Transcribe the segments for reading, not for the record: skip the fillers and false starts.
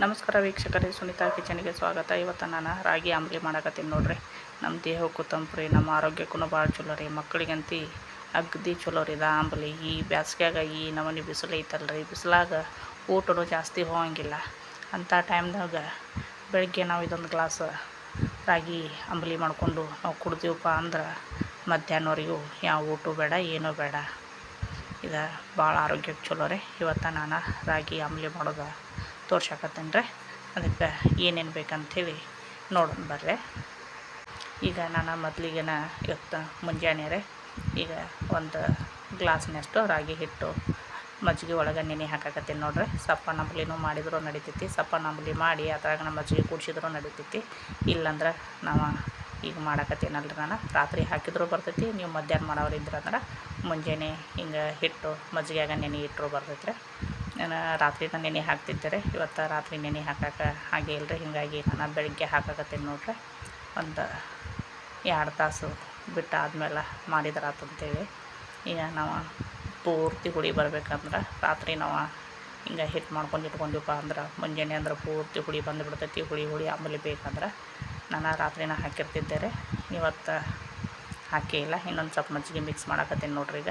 ನಮಸ್ಕಾರ ವೀಕ್ಷಕರೇ, ಸುನೀತಾ ಕಿಚನ್ಗೆ ಸ್ವಾಗತ. ಇವತ್ತು ನಾನು ರಾಗಿ ಅಂಬಲಿ ಮಾಡಕತ್ತೀನಿ ನೋಡ್ರಿ. ನಮ್ಮ ದೇಹಕ್ಕೂ ತಂಪ್ರಿ, ನಮ್ಮ ಆರೋಗ್ಯಕ್ಕೂ ಭಾಳ ಚಲೋ ರೀ. ಮಕ್ಕಳಿಗಂತೂ ಅಗ್ದಿ ಚಲೋ ರೀ ಇದು ಅಂಬಲಿ. ಈ ಬ್ಯಾಸ್ಗ್ಯಾಗ ಈ ನಮೂನಿ ಬಿಸಿಲು ಐತಲ್ರಿ, ಬಿಸಿಲಾಗ ಊಟನೂ ಜಾಸ್ತಿ ಹೋಗಂಗಿಲ್ಲ. ಅಂಥ ಟೈಮ್ದಾಗ ಬೆಳಗ್ಗೆ ನಾವು ಇದೊಂದು ಗ್ಲಾಸ್ ರಾಗಿ ಅಂಬಲಿ ಮಾಡಿಕೊಂಡು ನಾವು ಕುಡ್ದೀವಪ್ಪ ಅಂದ್ರೆ ಮಧ್ಯಾಹ್ನವರೆಗೂ ಯಾವ ಊಟ ಬೇಡ, ಏನೂ ಬೇಡ. ಇದು ಭಾಳ ಆರೋಗ್ಯಕ್ಕೆ ಚಲೋ ರೀ. ಇವತ್ತು ನಾನು ರಾಗಿ ಅಂಬಲಿ ಮಾಡೋದು ತೋರ್ಸಕತ್ತೀನಿ ರೀ. ಅದಕ್ಕೆ ಏನೇನು ಬೇಕಂಥೇಳಿ ನೋಡೋಣ ಬರ್ರಿ. ಈಗ ನಾನು ಮೊದಲಿಗೆನ ಇವತ್ತು ಮುಂಜಾನೆ ರೀ, ಈಗ ಒಂದು ಗ್ಲಾಸ್ನಷ್ಟು ರಾಗಿ ಹಿಟ್ಟು ಮಜ್ಜಿಗೆ ಒಳಗೆ ನೆನೆ ಹಾಕಕತ್ತೀನಿ ನೋಡ್ರಿ. ಸಪ್ಪನ ಅಂಬಲಿನೂ ಮಾಡಿದರೂ ನಡಿತೈತಿ, ಸಪ್ಪನ ಅಂಬಲಿ ಮಾಡಿ ಅದ್ರಾಗ ಮಜ್ಜಿಗೆ ಕೂಡಿಸಿದ್ರೂ ನಡಿತೈತಿ. ಇಲ್ಲಂದ್ರೆ ನಾವು ಈಗ ಮಾಡಕತ್ತೀನಲ್ರಿ, ನಾನು ರಾತ್ರಿ ಹಾಕಿದ್ರೂ ಬರ್ತೈತಿ. ನೀವು ಮಧ್ಯಾಹ್ನ ಮಾಡೋರು ಇದ್ರಂದ್ರೆ ಮುಂಜಾನೆ ಹಿಂಗೆ ಹಿಟ್ಟು ಮಜ್ಜಿಗೆಯಾಗ ನೆನೆ ಇಟ್ಟರು ಬರ್ತೈತಿ ರೀ. ನಾನು ರಾತ್ರಿನ ನೆನೆ ಹಾಕ್ತಿದ್ದೆ ರೀ. ಇವತ್ತು ರಾತ್ರಿ ನೆನೆ ಹಾಕಕ್ಕೆ ಹಾಗೆ ಇಲ್ಲರಿ, ಹೀಗಾಗಿ ನಾನು ಬೆಳಗ್ಗೆ ಹಾಕಕತ್ತೀನಿ ನೋಡ್ರಿ. ಒಂದು 2 ತಾಸು ಬಿಟ್ಟಾದ್ಮೇಲೆ ಮಾಡಿದ್ರಾತಂತೇಳಿ. ಈಗ ನಾವು ಪೂರ್ತಿ ಹುಳಿ ಬರ್ಬೇಕಂದ್ರೆ ರಾತ್ರಿ ನಾವು ಹಿಂಗೆ ಹಿಟ್ಟು ಮಾಡ್ಕೊಂಡು ಇಟ್ಕೊಂಡಿವಪ್ಪ ಅಂದ್ರೆ ಮುಂಜಾನೆ ಅಂದ್ರೆ ಪೂರ್ತಿ ಹುಳಿ ಬಂದುಬಿಡ್ತೈತಿ. ಹುಳಿ ಅಂಬಲಿ ಬೇಕಂದ್ರೆ ನಾನು ರಾತ್ರಿನ ಹಾಕಿರ್ತಿದ್ದೆ ರೀ. ಇವತ್ತು ಹಾಕೇ ಇಲ್ಲ. ಇನ್ನೊಂದು ಸ್ವಲ್ಪ ಮಜ್ಜಿಗೆ ಮಿಕ್ಸ್ ಮಾಡಕತ್ತೀನಿ ನೋಡ್ರಿ.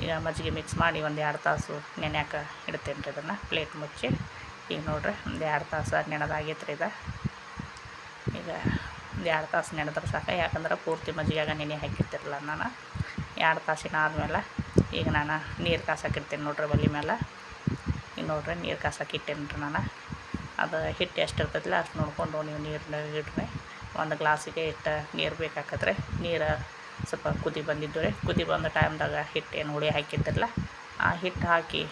ಈಗ ಮಜ್ಜಿಗೆ ಮಿಕ್ಸ್ ಮಾಡಿ ಒಂದು 2 ತಾಸು ನೆನೆಯೋಕೆ ಇಡ್ತೇನೆ ರೀ. ಇದನ್ನು ಪ್ಲೇಟ್ ಮುಚ್ಚಿ ಈಗ ನೋಡ್ರಿ ಒಂದು 2 ತಾಸು ನೆನೆದಾಗೈತೆ ರೀ. ಈಗ ಒಂದು 2 ತಾಸು ನೆನೆದ್ರೆ ಸಾಕು, ಯಾಕಂದ್ರೆ ಪೂರ್ತಿ ಮಜ್ಜಿಗೆಯಾಗ ನೆನೆ ಹಾಕಿರ್ತಿರಲ್ಲ ನಾನು. 2 ತಾಸಿನ ಆದಮೇಲೆ ಈಗ ನಾನು ನೀರು ಕಾಸಕ್ಕಿಡ್ತೀನಿ ನೋಡ್ರಿ ಒಲೆ ಮೇಲೆ. ಈಗ ನೋಡ್ರಿ ನೀರು ಕಾಸಕ್ಕಿಟ್ಟೇನಿ ರೀ ನಾನು. ಅದು ಹಿಟ್ಟು ಎಷ್ಟು ಇರ್ತೈತಿಲ್ಲ ಅಷ್ಟು ನೋಡಿಕೊಂಡು ನೀವು ನೀರನ್ನ ಇಡ್ರಿ. ಒಂದು ಗ್ಲಾಸಿಗೆ ಇಟ್ಟು ನೀರು ಬೇಕಾಕತ್ರೆ. ನೀರು ಸ್ವಲ್ಪ ಕುದಿ ಬಂದಿದ್ದು ರೀ. ಕುದಿ ಬಂದ ಟೈಮ್ದಾಗ ಹಿಟ್ಟೇನು ಹುಳಿ ಹಾಕಿದ್ದಿರಲ್ಲ ಆ ಹಿಟ್ಟು ಹಾಕಿ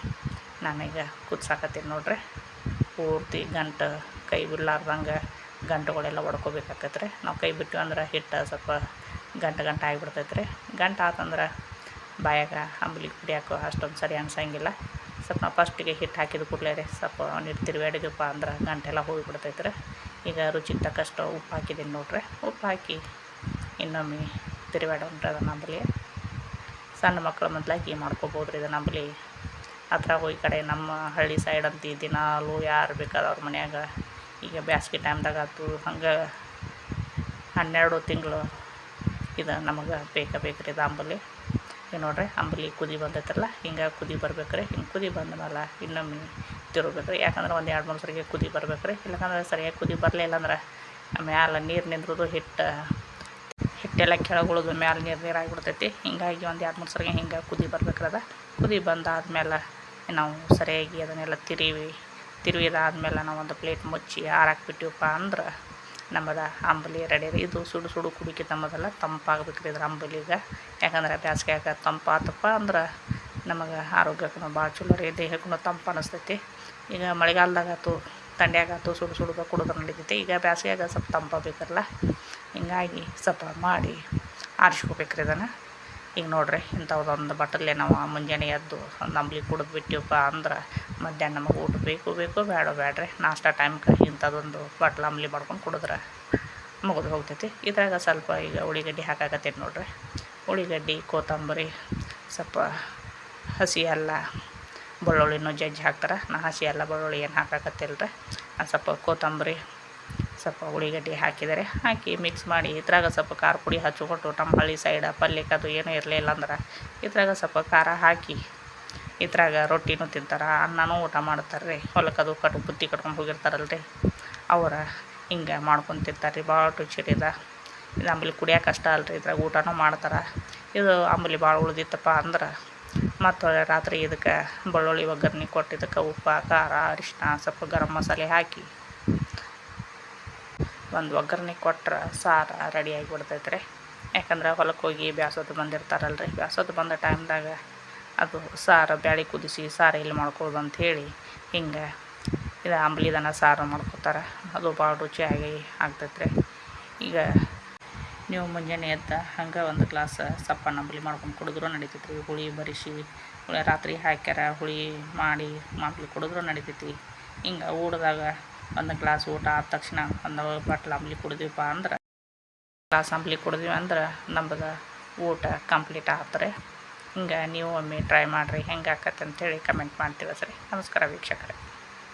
ನಾನೀಗ ಕುದಿಸಾಕತ್ತೀನಿ ನೋಡ್ರಿ. ಪೂರ್ತಿ ಗಂಟು ಕೈ ಬಿಡ್ಲಾರ್ದಂಗೆ ಗಂಟುಗಳೆಲ್ಲ ಹೊಡ್ಕೋಬೇಕಾಕತ್ರಿ. ನಾವು ಕೈ ಬಿಟ್ಟು ಅಂದ್ರೆ ಹಿಟ್ಟು ಸ್ವಲ್ಪ ಗಂಟು ಆಗಿಬಿಡ್ತೈತೆ ರೀ. ಗಂಟು ಆತಂದ್ರೆ ಬಾಯಾಗ ಅಂಬಲಿ ಕುಡಿಯೋಕೆ ಅಷ್ಟೊಂದು ಸರಿ ಅನ್ಸಂಗಿಲ್ಲ. ಸ್ವಲ್ಪ ನಾವು ಫಸ್ಟಿಗೆ ಹಿಟ್ಟು ಹಾಕಿದ ಕೂಡಲೇ ರೀ ಸ್ವಲ್ಪ ನೀರು ತಿರುಗಾಡಿದಪ್ಪ ಅಂದ್ರೆ ಗಂಟೆಲ್ಲ ಹೋಗಿಬಿಡ್ತೈತೆ ರೀ. ಈಗ ರುಚಿಗೆ ತಕ್ಕಷ್ಟು ಉಪ್ಪು ಹಾಕಿದ್ದೀನಿ ನೋಡ್ರಿ. ಉಪ್ಪು ಹಾಕಿ ಇನ್ನೊಮ್ಮೆ ತಿರುಗಾಡೋಣ್ರಿ ಅದನ್ನು ಅಂಬಲಿ. ಸಣ್ಣ ಮಕ್ಕಳು ಮೊದಲಾಗಿ ಮಾಡ್ಕೋಬೋದು ರೀ ಇದನ್ನು ಅಂಬಲಿ. ಅದ್ರಾಗ ಈ ಕಡೆ ನಮ್ಮ ಹಳ್ಳಿ ಸೈಡ್ ಅಂತ ದಿನಾಲು ಯಾರು ಬೇಕಾದ್ರೆ ಅವ್ರ ಮನ್ಯಾಗ ಈಗ ಬ್ಯಾಸ್ಗೆ ಟೈಮ್ದಾಗ ಆಯ್ತು ಹಂಗೆ 12 ತಿಂಗಳು ಇದು ನಮಗೆ ಬೇಕ್ರಿ ಇದು ಅಂಬಲಿ. ಈಗ ನೋಡ್ರಿ ಅಂಬಲಿ ಕುದಿ ಬಂದೈತ್ರಲ್ಲ, ಹಿಂಗೆ ಕುದಿ ಬರ್ಬೇಕ್ರಿ. ಹಿಂಗೆ ಕುದಿ ಬಂದ ಮೇಲೆ ಇನ್ನೊಮ್ಮೆ ತಿರುಗಬೇಕ್ರಿ. ಯಾಕಂದ್ರೆ ಒಂದು 2-3 ಸರಿಗೆ ಕುದಿ ಬರ್ಬೇಕ್ರಿ. ಇಲ್ಲಕಂದ್ರೆ ಸರಿಯಾಗಿ ಕುದಿ ಬರಲಿಲ್ಲ ಅಂದ್ರೆ ಮ್ಯಾಲೆ ನೀರು ನಿಂದ್ರದು ಹಿಟ್ಟೆಲ್ಲ ಕೆಳಗುಳಿದು ಮ್ಯಾಲೆ ನೀರು ಆಗಿಬಿಡ್ತೈತಿ. ಹಿಂಗಾಗಿ ಒಂದು 2-3 ಸರಿಗೆ ಹಿಂಗೆ ಕುದಿ ಬರ್ಬೇಕ್ರದ. ಕುದಿ ಬಂದಾದ್ಮೇಲೆ ನಾವು ಸರಿಯಾಗಿ ಅದನ್ನೆಲ್ಲ ತಿರುವಿದಾದ್ಮೇಲೆ ನಾವು ಒಂದು ಪ್ಲೇಟ್ ಮುಚ್ಚಿ ಆರಾಕ್ಬಿಟ್ಟಿವಪ್ಪ ಅಂದ್ರೆ ನಮ್ಮದು ಅಂಬಲಿ ರೆಡಿ ರೀ. ಇದು ಸುಡು ಕುಡಿಕೆ ತಮ್ಮದೆಲ್ಲ ತಂಪಾಗಬೇಕ್ರಿ ಇದ್ರ ಅಂಬಲಿಗೆ. ಯಾಕಂದ್ರೆ ಬ್ಯಾಸ್ಗ್ಯಾಗ ತಂಪಾತಪ್ಪ ಅಂದ್ರೆ ನಮಗೆ ಆರೋಗ್ಯಕ್ಕೂ ಭಾಳ ಚಲೋ ರೀ, ದೇಹಕ್ಕೂ ತಂಪು ಅನ್ನಿಸ್ತೈತಿ. ಈಗ ಮಳೆಗಾಲದಾಗಾಯ್ತು ಥಂಡ್ಯಾಗಾಯ್ತು ಸುಡುದ ಕುಡಿದ್ರೆ ನಡಿತೈತಿ. ಈಗ ಬ್ಯಾಸ್ಗ್ಯಾಗ ಸ್ವಲ್ಪ ತಂಪಾಗಬೇಕಲ್ಲ, ಹಿಂಗಾಗಿ ಸ್ವಲ್ಪ ಮಾಡಿ ಆರಿಸ್ಕೋಬೇಕ್ರಿ ಇದನ್ನು. ಈಗ ನೋಡ್ರಿ ಇಂಥದ್ದೊಂದು ಬಟ್ಟಲೇ ನಾವು ಮುಂಜಾನೆ ಎದ್ದು ಒಂದು ಅಂಬಲಿ ಕುಡಿದು ಬಿಟ್ಟಿವಪ್ಪ ಅಂದ್ರೆ ಮಧ್ಯಾಹ್ನ ನಮಗೆ ಊಟ ಬೇಕು ಬೇಡ್ರಿ. ನಾಷ್ಟ ಟೈಮ್ಗೆ ಇಂಥದ್ದೊಂದು ಬಟ್ಲು ಅಂಬಲಿ ಮಾಡ್ಕೊಂಡು ಕುಡಿದ್ರೆ ಮುಗಿದು ಹೋಗ್ತೈತಿ. ಇದ್ರಾಗ ಸ್ವಲ್ಪ ಈಗ ಉಳ್ಳಿಗಡ್ಡಿ ಹಾಕಾಕತ್ತೈತಿ ನೋಡ್ರಿ. ಉಳ್ಳಿಗಡ್ಡಿ, ಕೊತ್ತಂಬರಿ, ಸ್ವಲ್ಪ ಹಸಿ ಅಲ್ಲ, ಬೆಳ್ಳುಳ್ಳಿನೂ ಜಜ್ಜಿ ಹಾಕ್ತಾರೆ. ನಾ ಹಸಿ ಅಲ್ಲ ಬೆಳ್ಳುಳ್ಳಿ ಏನು ಹಾಕಾಕತ್ತಿಲ್ಲ ರೀ. ಸ್ವಲ್ಪ ಕೊತ್ತಂಬರಿ, ಸ್ವಲ್ಪ ಉಳ್ಳಿಗಡ್ಡಿ ಹಾಕಿದರೆ ಹಾಕಿ ಮಿಕ್ಸ್ ಮಾಡಿ ಇದ್ರಾಗ ಸ್ವಲ್ಪ ಖಾರ ಪುಡಿ ಹಚ್ಚಿಕೊಟ್ಟು ನಮ್ಮ ಹಳ್ಳಿ ಸೈಡ ಪಲ್ಯಕ್ಕೆ ಅದು ಏನೂ ಇರಲಿಲ್ಲ ಅಂದ್ರೆ ಇದ್ರಾಗ ಸ್ವಲ್ಪ ಖಾರ ಹಾಕಿ ಇದ್ರಾಗ ರೊಟ್ಟಿನೂ ತಿಂತಾರೆ, ಅನ್ನನೂ ಊಟ ಮಾಡ್ತಾರೆ ರೀ. ಹೊಲಕ್ಕದು ಬುತ್ತಿ ಕಟ್ಕೊಂಡು ಹೋಗಿರ್ತಾರಲ್ಲ ರೀ, ಅವ್ರು ಹಿಂಗೆ ಮಾಡ್ಕೊಂಡು ತಿಂತಾರೆ ರೀ. ಭಾಳ ರುಚಿ ರೀ ಇದು ಅಂಬಲಿ ಕುಡಿಯೋಕೆ ಅಷ್ಟ ಅಲ್ರಿ, ಇದ್ರಾಗ ಊಟನೂ ಮಾಡ್ತಾರೆ. ಇದು ಅಂಬಲಿ ಭಾಳ ಉಳಿದಿತ್ತಪ್ಪ ಅಂದ್ರೆ ಮತ್ತು ರಾತ್ರಿ ಇದಕ್ಕೆ ಬೆಳ್ಳುಳ್ಳಿ ಒಗ್ಗರಣೆ ಕೊಟ್ಟು ಇದಕ್ಕೆ ಉಪ್ಪು, ಖಾರ, ಅರಿಶಿನ, ಸ್ವಲ್ಪ ಗರಂ ಮಸಾಲೆ ಹಾಕಿ ಒಂದು ಒಗ್ಗರಣೆ ಕೊಟ್ರೆ ಸಾರು ರೆಡಿಯಾಗಿ ಬಿಡ್ತೈತೆ ರೀ. ಯಾಕಂದ್ರೆ ಹೊಲಕ್ಕೆ ಹೋಗಿ ಬ್ಯಾಸೋದು ಬಂದಿರ್ತಾರಲ್ಲ ರೀ, ಬ್ಯಾಸೋದು ಬಂದ ಟೈಮ್ದಾಗ ಅದು ಸಾರು ಬ್ಯಾಳೆ ಕುದಿಸಿ ಸಾರು ಇಲ್ಲಿ ಮಾಡ್ಕೊಳ್ಳೋದು ಅಂಥೇಳಿ ಹಿಂಗೆ ಇದು ಅಂಬಲಿದನ್ನು ಸಾರು ಮಾಡ್ಕೊತಾರೆ. ಅದು ಭಾಳ ರುಚಿಯಾಗಿ ಆಗ್ತೈತೆ ರೀ. ಈಗ ನೀವು ಮುಂಜಾನೆ ಎದ್ದು ಹಂಗೆ ಒಂದು ಗ್ಲಾಸ್ ಸಪ್ಪನ ಅಂಬಲಿ ಮಾಡ್ಕೊಂಡು ಕುಡಿದ್ರೂ ನಡಿತೈತಿ ರೀ. ಹುಳಿ ಬರಿಸಿ ರಾತ್ರಿ ಹಾಕ್ಯಾರ ಹುಳಿ ಮಾಡಿ ಅಂಬಲಿ ಕುಡಿದ್ರೂ ನಡಿತೈತಿ. ಹಿಂಗೆ ಊಟದಾಗ ಒಂದು ಗ್ಲಾಸ್ ಊಟ ಆದ ತಕ್ಷಣ ಒಂದು ಬಟ್ಲು ಅಂಬಲಿ ಕುಡಿದೀವಪ್ಪ ಅಂದ್ರೆ ಗ್ಲಾಸ್ ಅಂಬಲಿ ಕುಡಿದೀವಿ ಅಂದ್ರೆ ನಮ್ಮದು ಊಟ ಕಂಪ್ಲೀಟ್ ಆಗ್ತಾರೆ. ಹಿಂಗೆ ನೀವು ಒಮ್ಮೆ ಟ್ರೈ ಮಾಡಿರಿ, ಹೆಂಗೆ ಆಕತ್ತೆ ಅಂತೇಳಿ ಕಮೆಂಟ್ ಮಾಡ್ತೀವಿ ಸರಿ. ನಮಸ್ಕಾರ ವೀಕ್ಷಕರೇ.